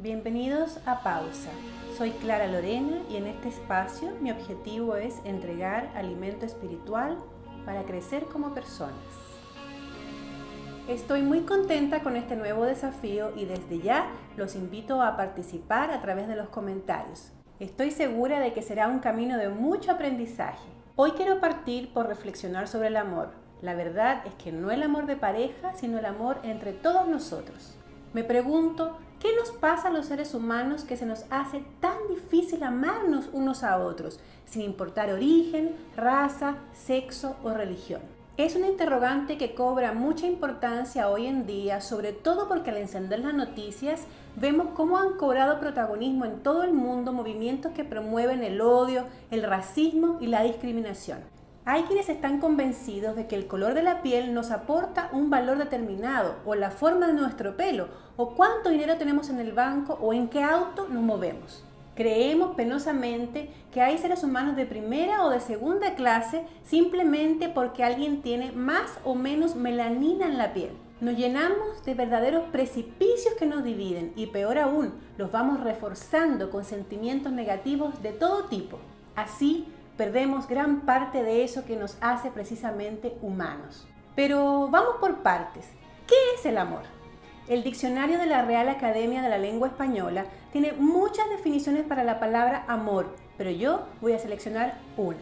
Bienvenidos a Pausa. Soy Clara Lorena y en este espacio mi objetivo es entregar alimento espiritual para crecer como personas. Estoy muy contenta con este nuevo desafío y desde ya los invito a participar a través de los comentarios. Estoy segura de que será un camino de mucho aprendizaje. Hoy quiero partir por reflexionar sobre el amor. La verdad es que no el amor de pareja, sino el amor entre todos nosotros. Me pregunto, ¿qué nos pasa a los seres humanos que se nos hace tan difícil amarnos unos a otros, sin importar origen, raza, sexo o religión? Es una interrogante que cobra mucha importancia hoy en día, sobre todo porque al encender las noticias vemos cómo han cobrado protagonismo en todo el mundo movimientos que promueven el odio, el racismo y la discriminación. Hay quienes están convencidos de que el color de la piel nos aporta un valor determinado, o la forma de nuestro pelo, o cuánto dinero tenemos en el banco, o en qué auto nos movemos. Creemos penosamente que hay seres humanos de primera o de segunda clase simplemente porque alguien tiene más o menos melanina en la piel. Nos llenamos de verdaderos precipicios que nos dividen y peor aún, los vamos reforzando con sentimientos negativos de todo tipo. Así, perdemos gran parte de eso que nos hace precisamente humanos. Pero vamos por partes. ¿Qué es el amor? El diccionario de la Real Academia de la Lengua Española tiene muchas definiciones para la palabra amor, pero yo voy a seleccionar una.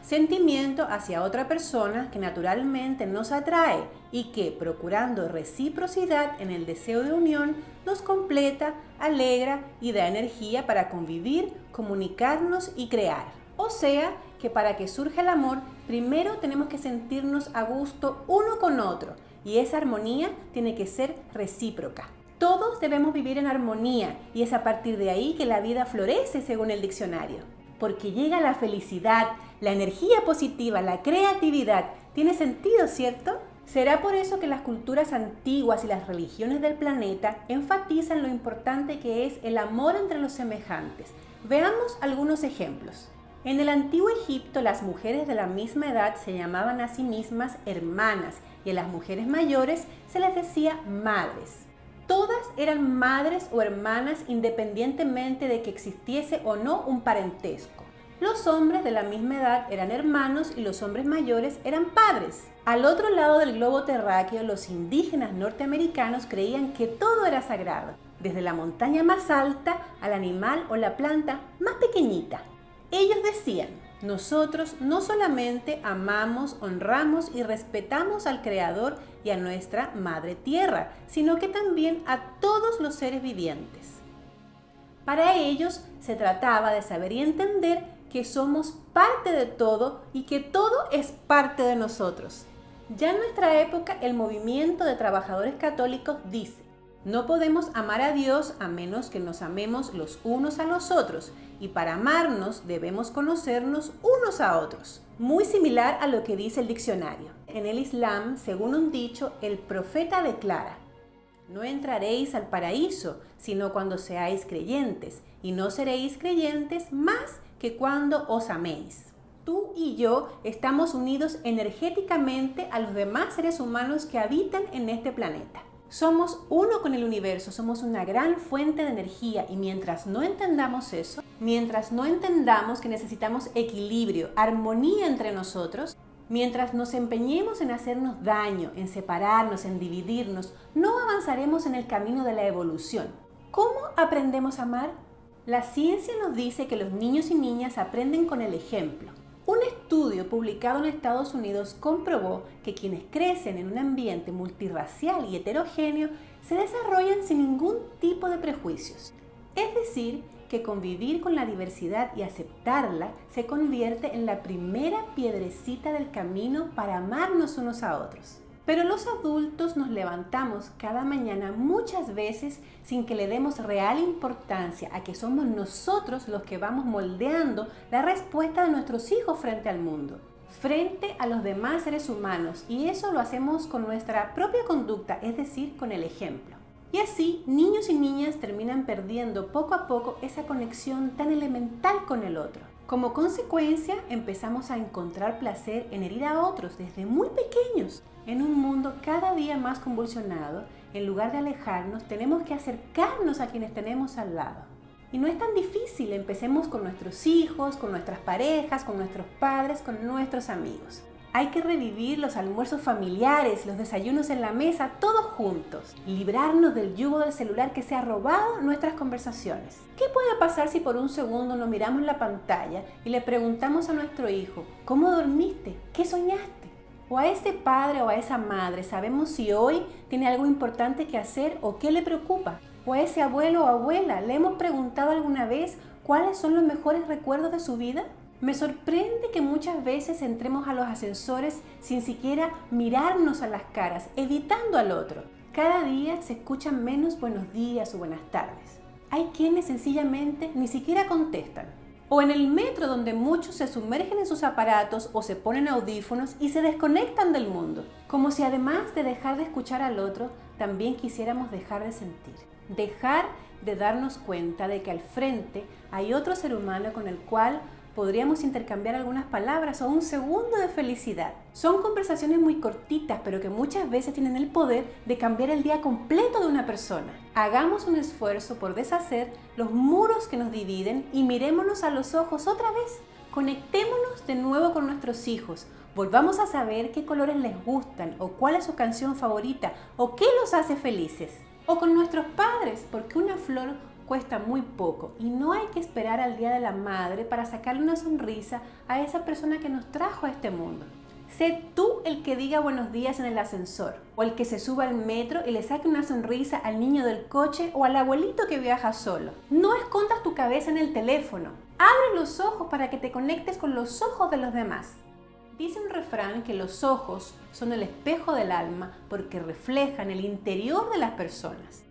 Sentimiento hacia otra persona que naturalmente nos atrae y que, procurando reciprocidad en el deseo de unión, nos completa, alegra y da energía para convivir, comunicarnos y crear. O sea, que para que surja el amor, primero tenemos que sentirnos a gusto uno con otro y esa armonía tiene que ser recíproca. Todos debemos vivir en armonía y es a partir de ahí que la vida florece según el diccionario. Porque llega la felicidad, la energía positiva, la creatividad. ¿Tiene sentido, cierto? Será por eso que las culturas antiguas y las religiones del planeta enfatizan lo importante que es el amor entre los semejantes. Veamos algunos ejemplos. En el antiguo Egipto, las mujeres de la misma edad se llamaban a sí mismas hermanas y a las mujeres mayores se les decía madres. Todas eran madres o hermanas independientemente de que existiese o no un parentesco. Los hombres de la misma edad eran hermanos y los hombres mayores eran padres. Al otro lado del globo terráqueo, los indígenas norteamericanos creían que todo era sagrado, desde la montaña más alta al animal o la planta más pequeñita. Ellos decían, nosotros no solamente amamos, honramos y respetamos al Creador y a nuestra Madre Tierra, sino que también a todos los seres vivientes. Para ellos se trataba de saber y entender que somos parte de todo y que todo es parte de nosotros. Ya en nuestra época el movimiento de trabajadores católicos dice, no podemos amar a Dios a menos que nos amemos los unos a los otros y para amarnos debemos conocernos unos a otros. Muy similar a lo que dice el diccionario. En el Islam, según un dicho, el profeta declara, no entraréis al paraíso sino cuando seáis creyentes y no seréis creyentes más que cuando os améis. Tú y yo estamos unidos energéticamente a los demás seres humanos que habitan en este planeta. Somos uno con el universo, somos una gran fuente de energía y mientras no entendamos eso, mientras no entendamos que necesitamos equilibrio, armonía entre nosotros, mientras nos empeñemos en hacernos daño, en separarnos, en dividirnos, no avanzaremos en el camino de la evolución. ¿Cómo aprendemos a amar? La ciencia nos dice que los niños y niñas aprenden con el ejemplo. Un estudio publicado en Estados Unidos comprobó que quienes crecen en un ambiente multirracial y heterogéneo se desarrollan sin ningún tipo de prejuicios. Es decir, que convivir con la diversidad y aceptarla se convierte en la primera piedrecita del camino para amarnos unos a otros. Pero los adultos nos levantamos cada mañana muchas veces sin que le demos real importancia a que somos nosotros los que vamos moldeando la respuesta de nuestros hijos frente al mundo, frente a los demás seres humanos, y eso lo hacemos con nuestra propia conducta, es decir, con el ejemplo. Y así, niños y niñas terminan perdiendo poco a poco esa conexión tan elemental con el otro. Como consecuencia, empezamos a encontrar placer en herir a otros desde muy pequeños. En un mundo cada día más convulsionado, en lugar de alejarnos, tenemos que acercarnos a quienes tenemos al lado. Y no es tan difícil, empecemos con nuestros hijos, con nuestras parejas, con nuestros padres, con nuestros amigos. Hay que revivir los almuerzos familiares, los desayunos en la mesa, todos juntos. Librarnos del yugo del celular que se ha robado nuestras conversaciones. ¿Qué puede pasar si por un segundo no miramos la pantalla y le preguntamos a nuestro hijo, ¿cómo dormiste? ¿Qué soñaste? O a ese padre o a esa madre, ¿sabemos si hoy tiene algo importante que hacer o qué le preocupa? O a ese abuelo o abuela, ¿le hemos preguntado alguna vez cuáles son los mejores recuerdos de su vida? Me sorprende que muchas veces entremos a los ascensores sin siquiera mirarnos a las caras, evitando al otro. Cada día se escuchan menos buenos días o buenas tardes. Hay quienes sencillamente ni siquiera contestan. O en el metro, donde muchos se sumergen en sus aparatos o se ponen audífonos y se desconectan del mundo, como si además de dejar de escuchar al otro, también quisiéramos dejar de sentir. Dejar de darnos cuenta de que al frente hay otro ser humano con el cual podríamos intercambiar algunas palabras o un segundo de felicidad. Son conversaciones muy cortitas, pero que muchas veces tienen el poder de cambiar el día completo de una persona. Hagamos un esfuerzo por deshacer los muros que nos dividen y mirémonos a los ojos otra vez. Conectémonos de nuevo con nuestros hijos. Volvamos a saber qué colores les gustan o cuál es su canción favorita o qué los hace felices. O con nuestros padres, porque una flor cuesta muy poco y no hay que esperar al Día de la Madre para sacarle una sonrisa a esa persona que nos trajo a este mundo. Sé tú el que diga buenos días en el ascensor, o el que se suba al metro y le saque una sonrisa al niño del coche o al abuelito que viaja solo. No escondas tu cabeza en el teléfono. Abre los ojos para que te conectes con los ojos de los demás. Dice un refrán que los ojos son el espejo del alma porque reflejan el interior de las personas.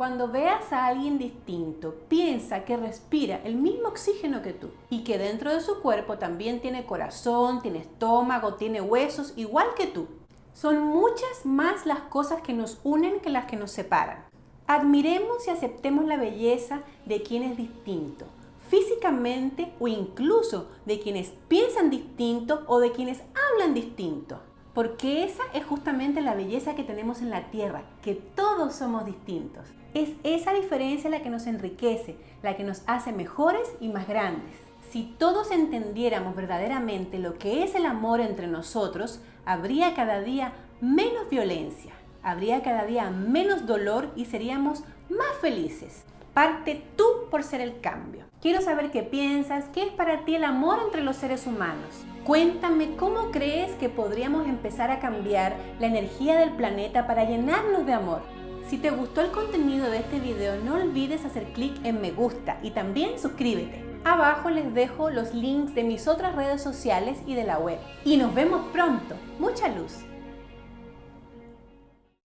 Cuando veas a alguien distinto, piensa que respira el mismo oxígeno que tú y que dentro de su cuerpo también tiene corazón, tiene estómago, tiene huesos, igual que tú. Son muchas más las cosas que nos unen que las que nos separan. Admiremos y aceptemos la belleza de quien es distinto, físicamente o incluso de quienes piensan distinto o de quienes hablan distinto. Porque esa es justamente la belleza que tenemos en la tierra, que todos somos distintos. Es esa diferencia la que nos enriquece, la que nos hace mejores y más grandes. Si todos entendiéramos verdaderamente lo que es el amor entre nosotros, habría cada día menos violencia, habría cada día menos dolor y seríamos más felices. Parte tú por ser el cambio. Quiero saber qué piensas, qué es para ti el amor entre los seres humanos. Cuéntame cómo crees que podríamos empezar a cambiar la energía del planeta para llenarnos de amor. Si te gustó el contenido de este video, no olvides hacer clic en me gusta y también suscríbete. Abajo les dejo los links de mis otras redes sociales y de la web. Y nos vemos pronto. Mucha luz.